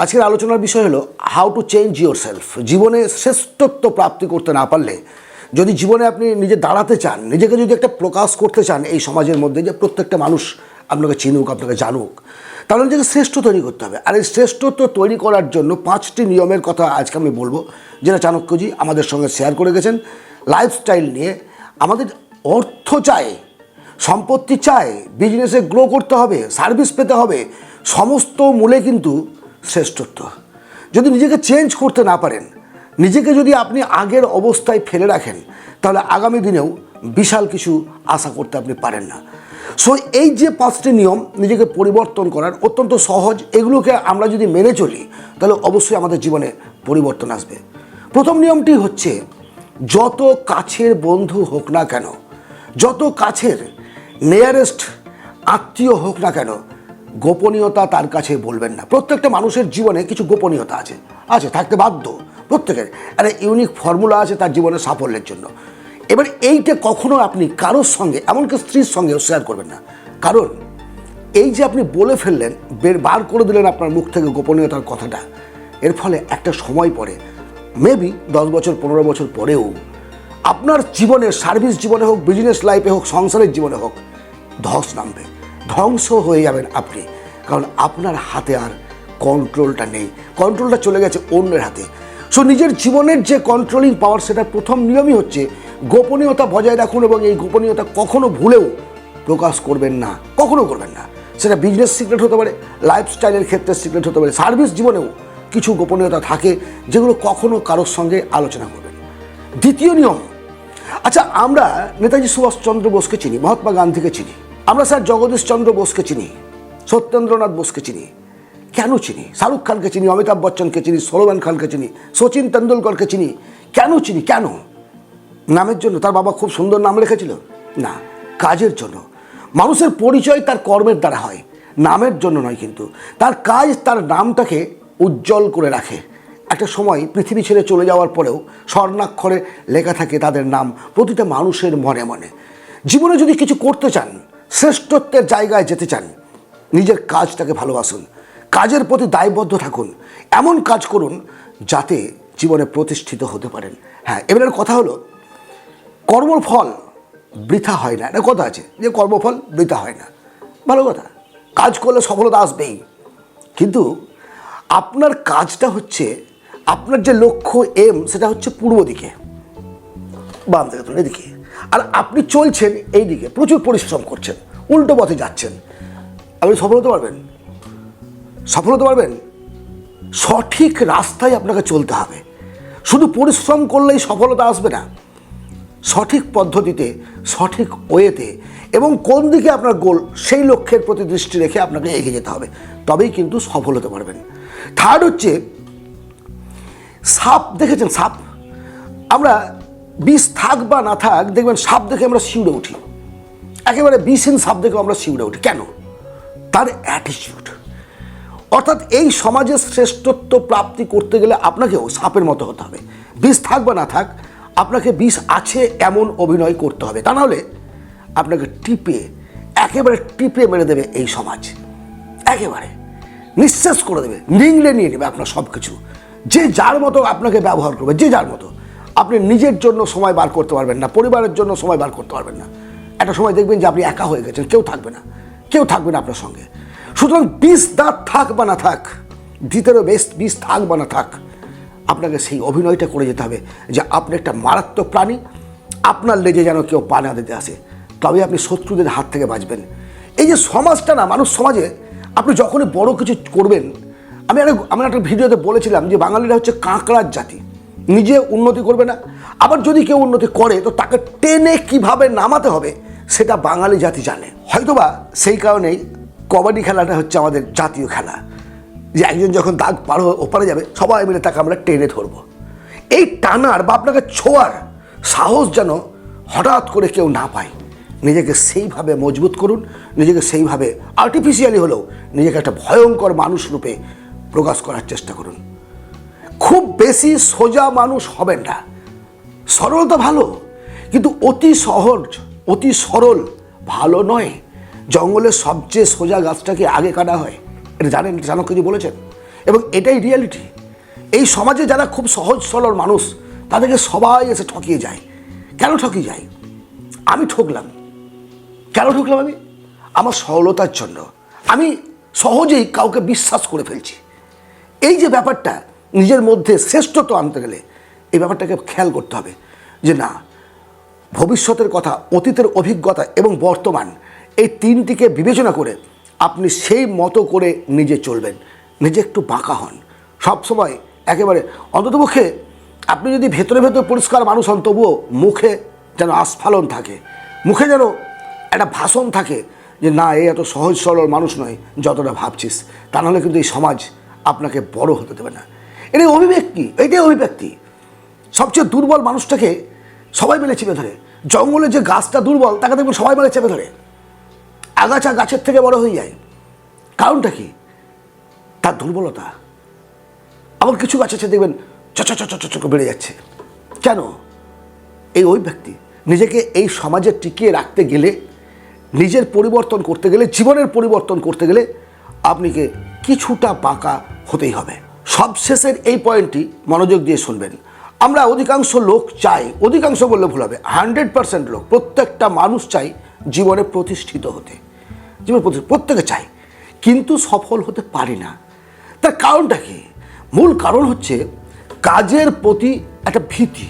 আজকের আলোচনার বিষয় হলো how to change your self. জীবনে শ্রেষ্ঠত্ব প্রাপ্তি করতে না পারলে, যদি জীবনে আপনি নিজে দাঁড়াতে চান, নিজেকে যদি একটা প্রকাশ করতে চান এই সমাজের মধ্যে, যে প্রত্যেকটা মানুষ আপনাকে চিনুক, আপনাকে জানুক, তাহলে নিজেকে শ্রেষ্ঠ তৈরি করতে হবে। আর এই শ্রেষ্ঠত্ব তৈরি করার জন্য 5টি নিয়মের কথা আজকে আমি বলবো, যেটা চাণক্যজি আমাদের সঙ্গে শেয়ার করে গেছেন। লাইফস্টাইল নিয়ে আমাদের অর্থ চাই, সম্পত্তি চাই, বিজনেসে গ্রো করতে হবে, সার্ভিস পেতে হবে, সমস্ত মূলে কিন্তু শ্রেষ্ঠত্ব। যদি নিজেকে চেঞ্জ করতে না পারেন, নিজেকে যদি আপনি আগের অবস্থায় ফেলে রাখেন, তাহলে আগামী দিনেও বিশাল কিছু আশা করতে আপনি পারেন না। সো এই যে 5টি নিয়ম নিজেকে পরিবর্তন করার অত্যন্ত সহজ, এগুলোকে আমরা যদি মেনে চলি তাহলে অবশ্যই আমাদের জীবনে পরিবর্তন আসবে। প্রথম নিয়মটি হচ্ছে, যত কাছের বন্ধু হোক না কেন, যত কাছের নিয়ারেস্ট আত্মীয় হোক না কেন, গোপনীয়তা তার কাছে বলবেন না। প্রত্যেকটা মানুষের জীবনে কিছু গোপনীয়তা আছে, থাকতে বাধ্য প্রত্যেকের। একটা ইউনিক ফর্মুলা আছে তার জীবনের সাফল্যের জন্য। এবার এইটা কখনো আপনি কারোর সঙ্গে, এমনকি স্ত্রীর সঙ্গেও শেয়ার করবেন না। কারণ এই যে আপনি বলে ফেললেন, বার করে দিলেন আপনার মুখ থেকে গোপনীয়তার কথাটা, এর ফলে একটা সময় পরে, মেবি 10 বছর 15 বছর পরেও আপনার জীবনে, সার্ভিস জীবনে হোক, বিজনেস লাইফে হোক, সংসারের জীবনে হোক, ধস নামবে, ধ্বংস হয়ে যাবেন আপনি। কারণ আপনার হাতে আর কন্ট্রোলটা নেই, কন্ট্রোলটা চলে গেছে অন্যের হাতে। সো নিজের জীবনের যে কন্ট্রোলিং পাওয়ার, সেটার প্রথম নিয়মই হচ্ছে গোপনীয়তা বজায় রাখুন, এবং এই গোপনীয়তা কখনো ভুলেও প্রকাশ করবেন না, কখনো করবেন না। সেটা বিজনেস সিক্রেট হতে পারে, লাইফস্টাইলের ক্ষেত্রে সিক্রেট হতে পারে, সার্ভিস জীবনেও কিছু গোপনীয়তা থাকে যেগুলো কখনো কারোর সঙ্গে আলোচনা করবেন। দ্বিতীয় নিয়ম, আচ্ছা আমরা নেতাজি সুভাষচন্দ্র বোসকে চিনি, মহাত্মা গান্ধীকে চিনি, আমরা স্যার জগদীশ চন্দ্র বোসকে চিনি, সত্যেন্দ্রনাথ বোসকে চিনি। কেন চিনি? শাহরুখ খানকে চিনি, অমিতাভ বচ্চনকে চিনি, সলমান খানকে চিনি, সচিন তেন্ডুলকরকে চিনি। কেন চিনি? কেন? নামের জন্য? তার বাবা খুব সুন্দর নাম রেখেছিল? না, কাজের জন্য। মানুষের পরিচয় তার কর্মের দ্বারা হয়, নামের জন্য নয়। কিন্তু তার কাজ তার নামটাকে উজ্জ্বল করে রাখে। একটা সময় পৃথিবী ছেড়ে চলে যাওয়ার পরেও স্বর্ণাক্ষরে লেখা থাকে তাদের নাম প্রতিটা মানুষের মনে মনে। জীবনে যদি কিছু করতে চান, শ্রেষ্ঠত্বের জায়গায় যেতে চান, নিজের কাজটাকে ভালোবাসুন, কাজের প্রতি দায়বদ্ধ থাকুন, এমন কাজ করুন যাতে জীবনে প্রতিষ্ঠিত হতে পারেন। হ্যাঁ, এবারের কথা হলো, কর্মফল বৃথা হয় না। একটা কথা আছে যে কর্মফল বৃথা হয় না, ভালো কথা। কাজ করলে সফলতা আসবেই, কিন্তু আপনার কাজটা হচ্ছে, আপনার যে লক্ষ্য এম, সেটা হচ্ছে পূর্ব দিকে, বাম দিকে, এদিকে, আর আপনি চলছেন এই দিকে, প্রচুর পরিশ্রম করছেন, উল্টো পথে যাচ্ছেন। আপনি সফল হতে পারবেন? সফল হতে পারবেন? সঠিক রাস্তায় আপনাকে চলতে হবে। শুধু পরিশ্রম করলেই সফলতা আসবে না, সঠিক পদ্ধতিতে, সঠিক ওয়েতে, এবং কোন দিকে আপনার গোল, সেই লক্ষ্যের প্রতি দৃষ্টি রেখে আপনাকে এগিয়ে যেতে হবে, তবেই কিন্তু সফল হতে পারবেন। থার্ড হচ্ছে, সাপ দেখেছেন? সাপ, আমরা বিষ থাক বা না থাক, দেখবেন সাপ দেখে আমরা শিউরে উঠি, একেবারে বিষহীন সাপ দেখে আমরা শিউরে উঠি। কেন? তার অ্যাটিটিউড। অর্থাৎ এই সমাজে শ্রেষ্ঠত্ব প্রাপ্তি করতে গেলে আপনাকেও সাপের মতো হতে হবে। বিষ থাক বা না থাক, আপনাকে বিষ আছে এমন অভিনয় করতে হবে, তা নাহলে আপনাকে একেবারে টিপে মেরে দেবে এই সমাজ, একেবারে নিঃশেষ করে দেবে, নিংড়ে নিয়ে নেবে আপনার সব কিছু। যে যার মতো আপনাকে ব্যবহার করবে, যে যার মতো। আপনি নিজের জন্য সময় বার করতে পারবেন না, পরিবারের জন্য সময় বার করতে পারবেন না। একটা সময় দেখবেন যে আপনি একা হয়ে গেছেন, কেউ থাকবে না, কেউ থাকবে না আপনার সঙ্গে। সুতরাং বিষ দাঁত থাক বা না থাক, ভিতরে বিষ থাক বা না থাক, আপনাকে সেই অভিনয়টা করে যেতে হবে যে আপনি একটা মারাত্মক প্রাণী, আপনার লেজে যেন কেউ পা না দিতে আসে, তবে আপনি শত্রুদের হাত থেকে বাঁচবেন। এই যে সমাজটা না, মানুষ সমাজে আপনি যখনই বড় কিছু করবেন, আমি একটা ভিডিওতে বলেছিলাম যে বাঙালিরা হচ্ছে কাঁকড়ার জাতি, নিজে উন্নতি করবে না, আবার যদি কেউ উন্নতি করে তো তাকে টেনে কিভাবে নামাতে হবে সেটা বাঙালি জাতি জানে। হয়তোবা সেই কারণেই কবাডি খেলাটা হচ্ছে আমাদের জাতীয় খেলা, যে একজন যখন দাগ পার ওপারে যাবে, সবাই মিলে তাকে আমরা টেনে ধরবো। এই টানার বা আপনাকে ছোঁয়ার সাহস যেন হঠাৎ করে কেউ না পায়। নিজেকে সেইভাবে মজবুত করুন, নিজেকে সেইভাবে আর্টিফিশিয়ালি হলেও নিজেকে একটা ভয়ঙ্কর মানুষ রূপে প্রকাশ করার চেষ্টা করুন। খুব বেশি সোজা মানুষ হবেন না। সরলতা ভালো, কিন্তু অতি সহজ, অতি সরল ভালো নয়। জঙ্গলের সবচেয়ে সোজা গাছটাকে আগে কাটা হয়, এটা জানেন? চাণক্যজি বলেছেন। এবং এটাই রিয়ালিটি। এই সমাজে যারা খুব সহজ সরল মানুষ তাদেরকে সবাই এসে ঠকিয়ে যায়। কেন ঠকিয়ে যায়? আমি ঠকলাম। কেন ঠকলাম? আমি আমার সরলতার জন্য। আমি সহজেই কাউকে বিশ্বাস করে ফেলছি। এই যে ব্যাপারটা, নিজের মধ্যে শ্রেষ্ঠত্ব আনতে গেলে এই ব্যাপারটাকে খেয়াল করতে হবে যে না, ভবিষ্যতের কথা, অতীতের অভিজ্ঞতা এবং বর্তমান, এই তিনটিকে বিবেচনা করে আপনি সেই মতো করে নিজে চলবেন। নিজে একটু বাঁকা হন সবসময়, একেবারে অন্ততপক্ষে আপনি যদি ভেতরে ভেতরে পরিষ্কার মানুষ হন, তবুও মুখে যেন আস্ফালন থাকে, মুখে যেন একটা ভাষণ থাকে যে না, এই এত সহজ সরল মানুষ নয় যতটা ভাবছিস। তা নাহলে কিন্তু এই সমাজ আপনাকে বড় হতে দেবে না। এটাই অভিব্যক্তি, এটাই অভিব্যক্তি। সবচেয়ে দুর্বল মানুষটাকে সবাই মিলে চেপে ধরে। জঙ্গলে যে গাছটা দুর্বল তাকে দেখবেন সবাই মিলে চেপে ধরে, আগাছা গাছের থেকে বড় হয়ে যায়। কারণটা কি? তার দুর্বলতা। আবার কিছু গাছ আছে দেখবেন চ বেড়ে যাচ্ছে। কেন? এই ওই ব্যক্তি নিজেকে এই সমাজে টিকিয়ে রাখতে গেলে, নিজের পরিবর্তন করতে গেলে, জীবনের পরিবর্তন করতে গেলে আপনাকে কিছুটা বাঁকা হতেই হবে। সবশেষের এই পয়েন্টটি মনোযোগ দিয়ে শুনবেন। আমরা অধিকাংশ লোক চাই, অধিকাংশ বললে ভুল হবে, 100% লোক, প্রত্যেকটা মানুষ চাই জীবনে প্রতিষ্ঠিত হতে। জীবনে প্রত্যেকে চাই, কিন্তু সফল হতে পারি না। তার কারণটা কি? মূল কারণ হচ্ছে কাজের প্রতি একটা ভীতি।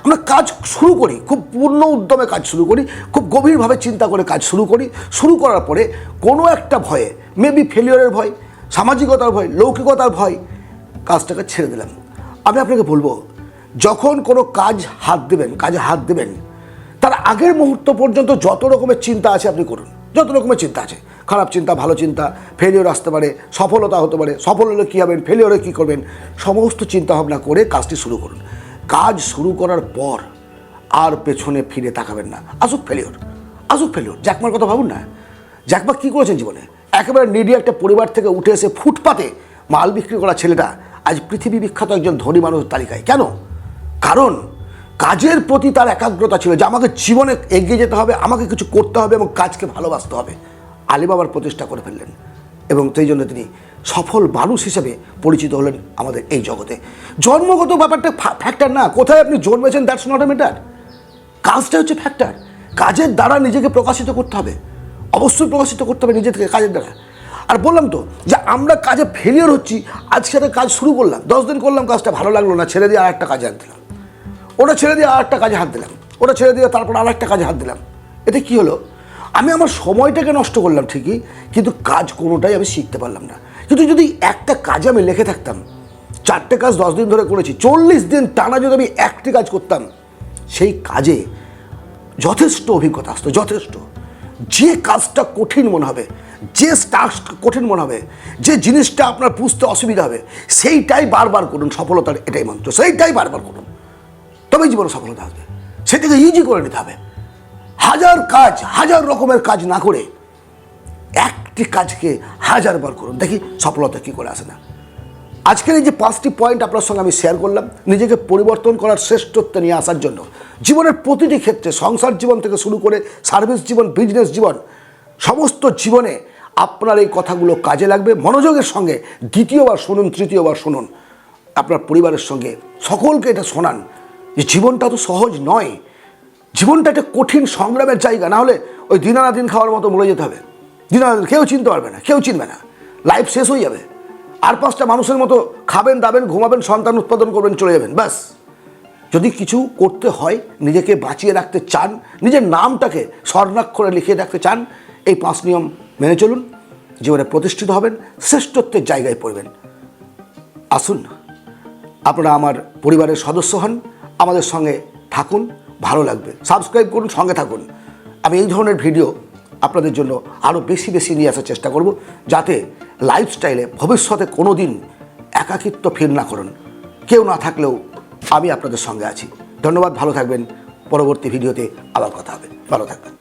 আমরা কাজ শুরু করি, খুব পূর্ণ উদ্যমে কাজ শুরু করি, খুব গভীরভাবে চিন্তা করে কাজ শুরু করি। শুরু করার পরে কোনো একটা ভয়ে, মেবি ফেলিওরের ভয়, সামাজিকতার ভয়, লৌকিকতার ভয়, কাজটাকে ছেড়ে দিলাম। আমি আপনাকে বলবো, যখন কোনো কাজে হাত দেবেন, তার আগের মুহূর্ত পর্যন্ত যত রকমের চিন্তা আছে আপনি করুন। যত রকমের চিন্তা আছে, খারাপ চিন্তা, ভালো চিন্তা, ফেলিওর আসতে পারে, সফলতা হতে পারে, সফল হলে কী হবেন, ফেলিওরে কী করবেন, সমস্ত চিন্তা ভাবনা করে কাজটি শুরু করুন। কাজ শুরু করার পর আর পেছনে ফিরে তাকাবেন না। আসুক ফেলিওর, জ্যাকমার কথা ভাবুন না। জ্যাকমা কী করেছেন জীবনে? একেবারে নিডি একটা পরিবার থেকে উঠে এসে ফুটপাতে মাল বিক্রি করা ছেলেটা আজ পৃথিবী বিখ্যাত একজন ধনী মানুষের তালিকায়। কেন? কারণ কাজের প্রতি তার একাগ্রতা ছিল যে আমাকে জীবনে এগিয়ে যেতে হবে, আমাকে কিছু করতে হবে এবং কাজকে ভালোবাসতে হবে। আলিবাবার প্রতিষ্ঠা করে ফেললেন এবং সেই জন্য তিনি সফল মানুষ হিসেবে পরিচিত হলেন আমাদের এই জগতে। জন্মগত ব্যাপারটা ফ্যাক্টর না, কোথায় আপনি জন্মেছেন দ্যাটস নট এ ম্যাটার। কাজটা হচ্ছে ফ্যাক্টর। কাজের দ্বারা নিজেকে প্রকাশিত করতে হবে, অবশ্যই প্রকাশিত করতে হবে নিজেকে কাজের দ্বারা। আর বললাম তো যে আমরা কাজে ফেলিওর হচ্ছি। আজকে একটা কাজ শুরু করলাম, 10 দিন করলাম, কাজটা ভালো লাগলো না, ছেড়ে দিয়ে আর একটা কাজে হাত দিলাম, ওটা ছেড়ে দিয়ে আর একটা কাজে হাত দিলাম, ওটা ছেড়ে দিয়ে তারপর আর একটা কাজে হাত দিলাম। এতে কী হলো? আমি আমার সময়টাকে নষ্ট করলাম ঠিকই, কিন্তু কাজ কোনোটাই আমি শিখতে পারলাম না। কিন্তু যদি একটা কাজে আমি লেগে থাকতাম, 4টে কাজ 10 দিন ধরে করেছি, 40 দিন টানা যদি আমি একটি কাজ করতাম, সেই কাজে যথেষ্ট অভিজ্ঞতা আসতো, যথেষ্ট। যে কাজটা কঠিন মনে হবে, যে টাস্ক কঠিন মনে হবে, যে জিনিসটা আপনার বুঝতে অসুবিধা হবে, সেইটাই বারবার করুন। সফলতার এটাই মন্ত্র, সেইটাই বারবার করুন, তবেই জীবনে সফলতা আসবে। সেটাকে ইজি করে নিতে হবে। হাজার রকমের কাজ না করে একটি কাজকে 1000 বার করুন, দেখি সফলতা কী করে আসে না। আজকের এই যে 5টি পয়েন্ট আপনার সঙ্গে আমি শেয়ার করলাম, নিজেকে পরিবর্তন করার শ্রেষ্ঠত্ব নিয়ে আসার জন্য জীবনের প্রতিটি ক্ষেত্রে, সংসার জীবন থেকে শুরু করে সার্ভিস জীবন, বিজনেস জীবন, সমস্ত জীবনে আপনার এই কথাগুলো কাজে লাগবে। মনোযোগের সঙ্গে দ্বিতীয়বার শুনুন, তৃতীয়বার শুনুন, আপনার পরিবারের সঙ্গে সকলকে এটা শোনান যে জীবনটা তো সহজ নয়, জীবনটা একটা কঠিন সংগ্রামের জায়গা। না হলে ওই দিন আনা দিন খাওয়ার মতো মরে যেতে হবে। দিন আনা দিন কেউ চিনতে পারবে না, কেউ চিনবে না, লাইফ শেষ হয়ে যাবে। আর 5টা মানুষের মতো খাবেন, দাবেন, ঘুমাবেন, সন্তান উৎপাদন করবেন, চলে যাবেন, ব্যাস। যদি কিছু করতে হয়, নিজেকে বাঁচিয়ে রাখতে চান, নিজের নামটাকে স্বর্ণাক্ষরে লিখিয়ে রাখতে চান, এই 5 নিয়ম মেনে চলুন, জীবনে প্রতিষ্ঠিত হবেন, শ্রেষ্ঠত্বের জায়গায় পড়বেন। আসুন, আপনারা আমার পরিবারের সদস্য হন, আমাদের সঙ্গে থাকুন, ভালো লাগবে। সাবস্ক্রাইব করুন, সঙ্গে থাকুন। আমি এই ধরনের ভিডিও আপনাদের জন্য আরও বেশি নিয়ে আসার চেষ্টা করব, যাতে লাইফস্টাইলে ভবিষ্যতে কোনো দিন একাকিত্ব ফিল না করুন। কেউ না থাকলেও আমি আপনাদের সঙ্গে আছি। ধন্যবাদ, ভালো থাকবেন। পরবর্তী ভিডিওতে আবার কথা হবে। ভালো থাকবেন।